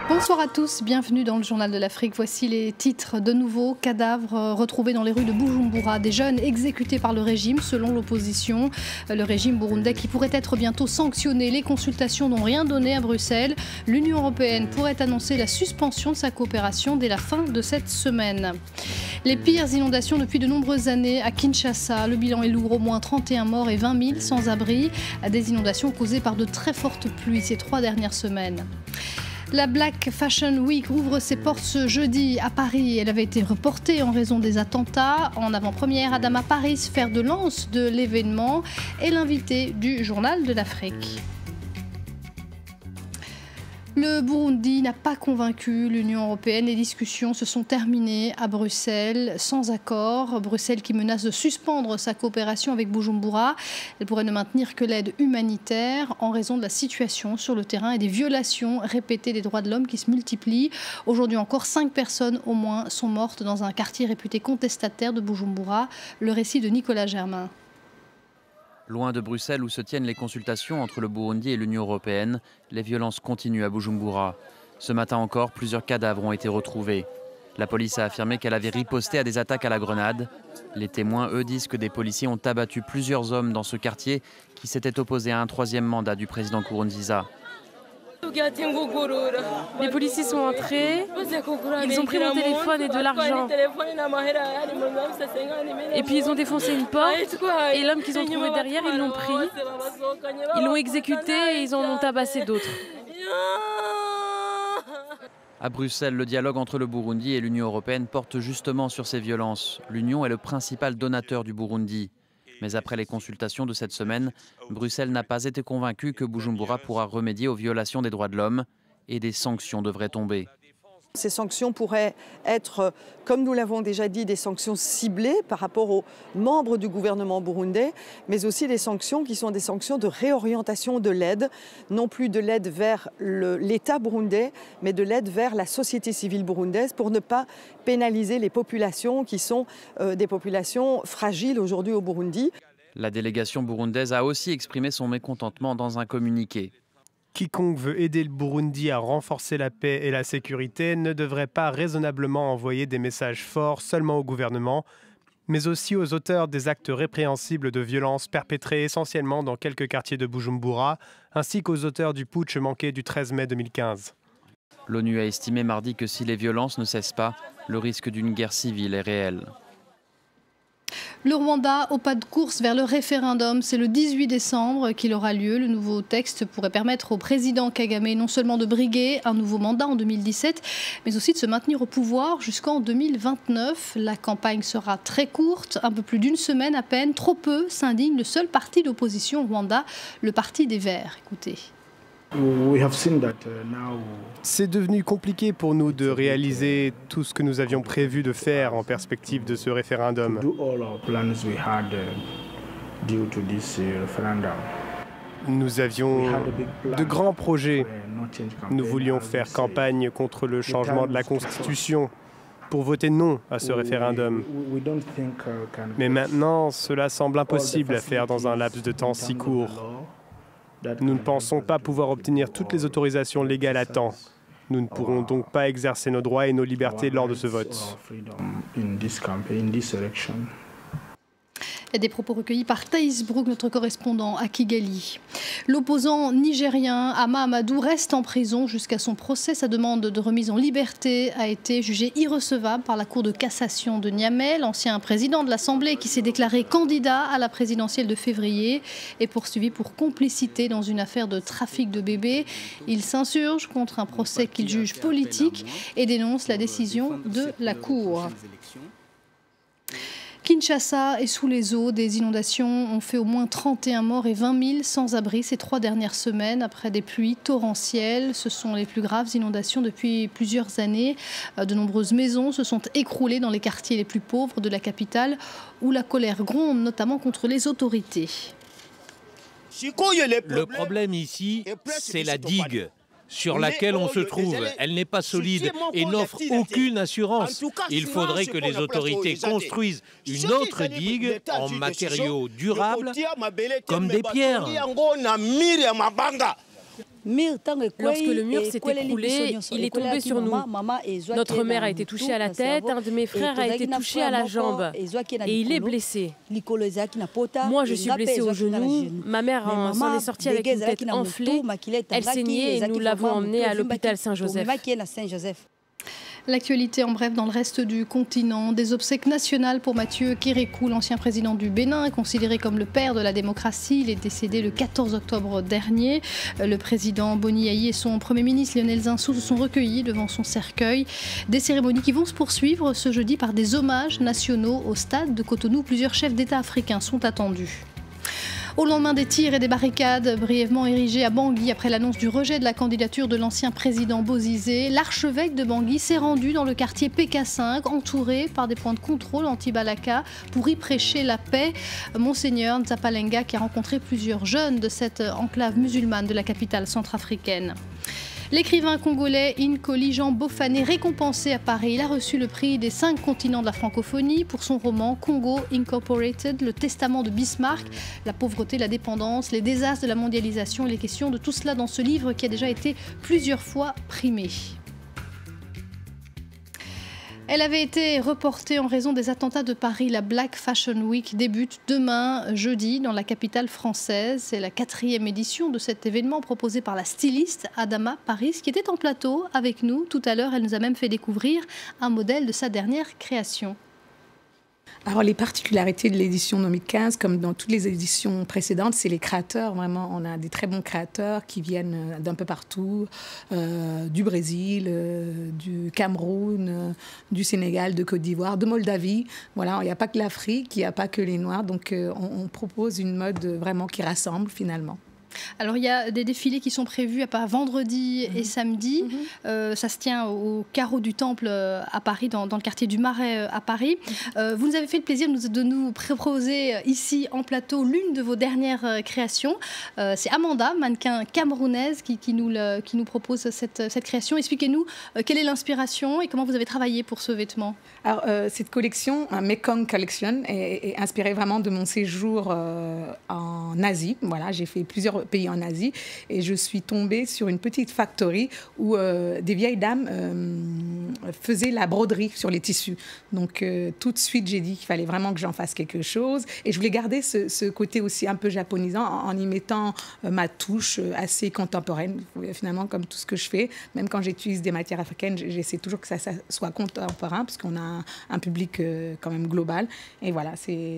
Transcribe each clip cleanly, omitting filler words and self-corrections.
Bonsoir à tous, bienvenue dans le Journal de l'Afrique. Voici les titres de nouveau. Cadavres retrouvés dans les rues de Bujumbura. Des jeunes exécutés par le régime, selon l'opposition. Le régime burundais qui pourrait être bientôt sanctionné. Les consultations n'ont rien donné à Bruxelles. L'Union européenne pourrait annoncer la suspension de sa coopération dès la fin de cette semaine. Les pires inondations depuis de nombreuses années à Kinshasa. Le bilan est lourd, au moins 31 morts et 20 000 sans-abri. Des inondations causées par de très fortes pluies ces 3 dernières semaines. La Black Fashion Week ouvre ses portes ce jeudi à Paris. Elle avait été reportée en raison des attentats. En avant-première, Adama Paris, fer de lance de l'événement, est l'invité du Journal de l'Afrique. Le Burundi n'a pas convaincu l'Union européenne. Les discussions se sont terminées à Bruxelles sans accord. Bruxelles qui menace de suspendre sa coopération avec Bujumbura. Elle pourrait ne maintenir que l'aide humanitaire en raison de la situation sur le terrain et des violations répétées des droits de l'homme qui se multiplient. Aujourd'hui encore, 5 personnes au moins sont mortes dans un quartier réputé contestataire de Bujumbura. Le récit de Nicolas Germain. Loin de Bruxelles où se tiennent les consultations entre le Burundi et l'Union européenne, les violences continuent à Bujumbura. Ce matin encore, plusieurs cadavres ont été retrouvés. La police a affirmé qu'elle avait riposté à des attaques à la grenade. Les témoins, eux, disent que des policiers ont abattu plusieurs hommes dans ce quartier qui s'était opposé à un 3e mandat du président Nkurunziza. Les policiers sont entrés, ils ont pris mon téléphone et de l'argent. Et puis ils ont défoncé une porte et l'homme qu'ils ont trouvé derrière, ils l'ont pris. Ils l'ont exécuté et ils en ont tabassé d'autres. À Bruxelles, le dialogue entre le Burundi et l'Union européenne porte justement sur ces violences. L'Union est le principal donateur du Burundi. Mais après les consultations de cette semaine, Bruxelles n'a pas été convaincue que Bujumbura pourra remédier aux violations des droits de l'homme et des sanctions devraient tomber. Ces sanctions pourraient être, comme nous l'avons déjà dit, des sanctions ciblées par rapport aux membres du gouvernement burundais, mais aussi des sanctions qui sont des sanctions de réorientation de l'aide, non plus de l'aide vers l'État burundais, mais de l'aide vers la société civile burundaise pour ne pas pénaliser les populations qui sont des populations fragiles aujourd'hui au Burundi. La délégation burundaise a aussi exprimé son mécontentement dans un communiqué. Quiconque veut aider le Burundi à renforcer la paix et la sécurité ne devrait pas raisonnablement envoyer des messages forts seulement au gouvernement, mais aussi aux auteurs des actes répréhensibles de violences perpétrés essentiellement dans quelques quartiers de Bujumbura, ainsi qu'aux auteurs du putsch manqué du 13 mai 2015. L'ONU a estimé mardi que si les violences ne cessent pas, le risque d'une guerre civile est réel. Le Rwanda au pas de course vers le référendum. C'est le 18 décembre qu'il aura lieu. Le nouveau texte pourrait permettre au président Kagame non seulement de briguer un nouveau mandat en 2017, mais aussi de se maintenir au pouvoir jusqu'en 2029. La campagne sera très courte, un peu plus d'1 semaine à peine. Trop peu, s'indigne le seul parti d'opposition au Rwanda, le Parti des Verts. Écoutez. C'est devenu compliqué pour nous de réaliser tout ce que nous avions prévu de faire en perspective de ce référendum. Nous avions de grands projets. Nous voulions faire campagne contre le changement de la Constitution pour voter non à ce référendum. Mais maintenant, cela semble impossible à faire dans un laps de temps si court. Nous ne pensons pas pouvoir obtenir toutes les autorisations légales à temps. Nous ne pourrons donc pas exercer nos droits et nos libertés lors de ce vote. Des propos recueillis par Thaïs Brook, notre correspondant à Kigali. L'opposant nigérien Ama Amadou reste en prison jusqu'à son procès. Sa demande de remise en liberté a été jugée irrecevable par la Cour de cassation de Niamey. L'ancien président de l'Assemblée, qui s'est déclaré candidat à la présidentielle de février, est poursuivi pour complicité dans une affaire de trafic de bébés. Il s'insurge contre un procès qu'il juge politique et dénonce la décision de la Cour. Kinshasa est sous les eaux. Des inondations ont fait au moins 31 morts et 20 000 sans-abri ces 3 dernières semaines après des pluies torrentielles. Ce sont les plus graves inondations depuis plusieurs années. De nombreuses maisons se sont écroulées dans les quartiers les plus pauvres de la capitale où la colère gronde, notamment contre les autorités. Le problème ici, c'est la digue sur laquelle on se trouve. Elle n'est pas solide et n'offre aucune assurance. Il faudrait que les autorités construisent une autre digue en matériaux durables, comme des pierres. Lorsque le mur s'est écroulé, il est tombé sur nous. Notre mère a été touchée à la tête, un de mes frères a été touché à la jambe et il est blessé. Moi, je suis blessée au genou. Ma mère s'en est sortie avec une tête enflée. Elle saignait et nous l'avons emmenée à l'hôpital Saint-Joseph. L'actualité en bref dans le reste du continent. Des obsèques nationales pour Mathieu Kérékou, l'ancien président du Bénin, considéré comme le père de la démocratie. Il est décédé le 14 octobre dernier. Le président Boni Yayi et son premier ministre Lionel Zinsou se sont recueillis devant son cercueil. Des cérémonies qui vont se poursuivre ce jeudi par des hommages nationaux au stade de Cotonou. Plusieurs chefs d'État africains sont attendus. Au lendemain des tirs et des barricades brièvement érigées à Bangui après l'annonce du rejet de la candidature de l'ancien président Bozizé, l'archevêque de Bangui s'est rendu dans le quartier PK5, entouré par des points de contrôle anti-Balaka pour y prêcher la paix. Monseigneur Nzapalenga qui a rencontré plusieurs jeunes de cette enclave musulmane de la capitale centrafricaine. L'écrivain congolais Nkoli Jean Bofané, récompensé à Paris, il a reçu le prix des 5 continents de la francophonie pour son roman Congo Incorporated, le testament de Bismarck, la pauvreté, la dépendance, les désastres de la mondialisation et les questions de tout cela dans ce livre qui a déjà été plusieurs fois primé. Elle avait été reportée en raison des attentats de Paris. La Black Fashion Week débute demain, jeudi, dans la capitale française. C'est la 4e édition de cet événement proposé par la styliste Adama Paris, qui était en plateau avec nous tout à l'heure. Elle nous a même fait découvrir un modèle de sa dernière création. Alors les particularités de l'édition 2015, comme dans toutes les éditions précédentes, c'est les créateurs. Vraiment, on a des très bons créateurs qui viennent d'un peu partout, du Brésil, du Cameroun, du Sénégal, de Côte d'Ivoire, de Moldavie. Voilà, il n'y a pas que l'Afrique, il n'y a pas que les Noirs. Donc on propose une mode vraiment qui rassemble finalement. Alors il y a des défilés qui sont prévus à part vendredi et samedi. Ça se tient au carreau du Temple à Paris, dans le quartier du Marais à Paris. Vous nous avez fait le plaisir de nous proposer ici en plateau l'une de vos dernières créations. C'est Amanda, mannequin camerounaise, qui nous propose cette création. Expliquez-nous quelle est l'inspiration et comment vous avez travaillé pour ce vêtement. Alors cette collection, un Mekong Collection, est inspirée vraiment de mon séjour en Asie. Voilà, j'ai fait plusieurs pays en Asie et je suis tombée sur une petite factory où des vieilles dames faisaient la broderie sur les tissus. Donc tout de suite j'ai dit qu'il fallait vraiment que j'en fasse quelque chose et je voulais garder ce côté aussi un peu japonisant en y mettant ma touche assez contemporaine finalement comme tout ce que je fais. Même quand j'utilise des matières africaines, j'essaie toujours que ça soit contemporain parce qu'on a un public quand même global et voilà,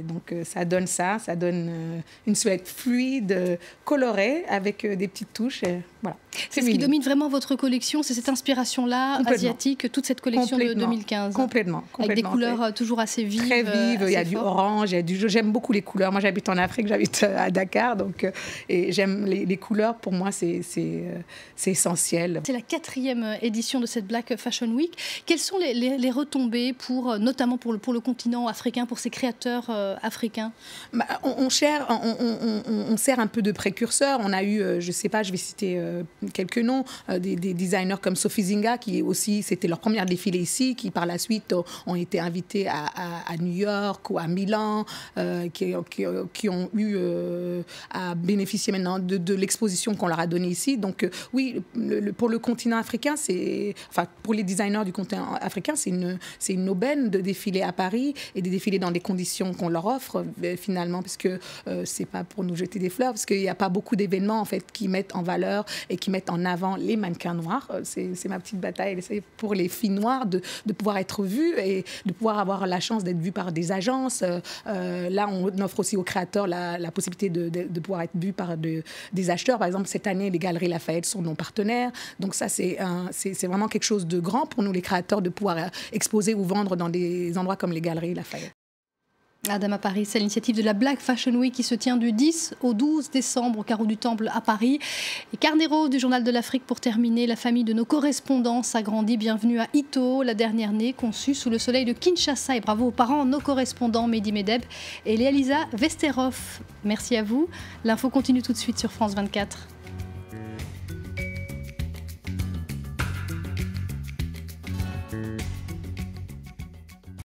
donc ça donne une silhouette fluide, colorée avec des petites touches. Voilà. C'est ce qui domine vraiment votre collection, c'est cette inspiration-là asiatique, toute cette collection de 2015. Complètement. Avec des couleurs toujours assez vives. Très vives, il y a du orange, j'aime beaucoup les couleurs. Moi j'habite en Afrique, j'habite à Dakar, donc et j'aime les couleurs, pour moi c'est essentiel. C'est la 4e édition de cette Black Fashion Week. Quelles sont les retombées notamment pour le continent africain, pour ces créateurs africains? On sert un peu de précurseur. On a eu, je sais pas, je vais citer quelques noms, des designers comme Sophie Zinga, qui aussi, c'était leur première défilé ici, qui par la suite ont été invités à New York ou à Milan, qui ont eu à bénéficier maintenant de l'exposition qu'on leur a donnée ici. Donc oui, pour le continent africain, pour les designers du continent africain, c'est une aubaine de défiler à Paris et de défiler dans des conditions qu'on leur offre finalement, parce que c'est pas pour nous jeter des fleurs, parce qu'il n'y a pas beaucoup d'événements en fait qui mettent en valeur et qui mettent en avant les mannequins noirs. C'est ma petite bataille, c'est pour les filles noires de pouvoir être vues et de pouvoir avoir la chance d'être vues par des agences. Là, on offre aussi aux créateurs la possibilité de pouvoir être vus par des acheteurs. Par exemple, cette année, les Galeries Lafayette sont nos partenaires. Donc ça, c'est vraiment quelque chose de grand pour nous, les créateurs, de pouvoir exposer ou vendre dans des endroits comme les Galeries Lafayette. Adama Paris, c'est l'initiative de la Black Fashion Week qui se tient du 10 au 12 décembre au carreau du Temple à Paris. Et Carnero du Journal de l'Afrique pour terminer. La famille de nos correspondants s'agrandit. Bienvenue à Ito, la dernière-née conçue sous le soleil de Kinshasa. Et bravo aux parents, nos correspondants Mehdi Medeb et Léalisa Vesterov. Merci à vous. L'info continue tout de suite sur France 24.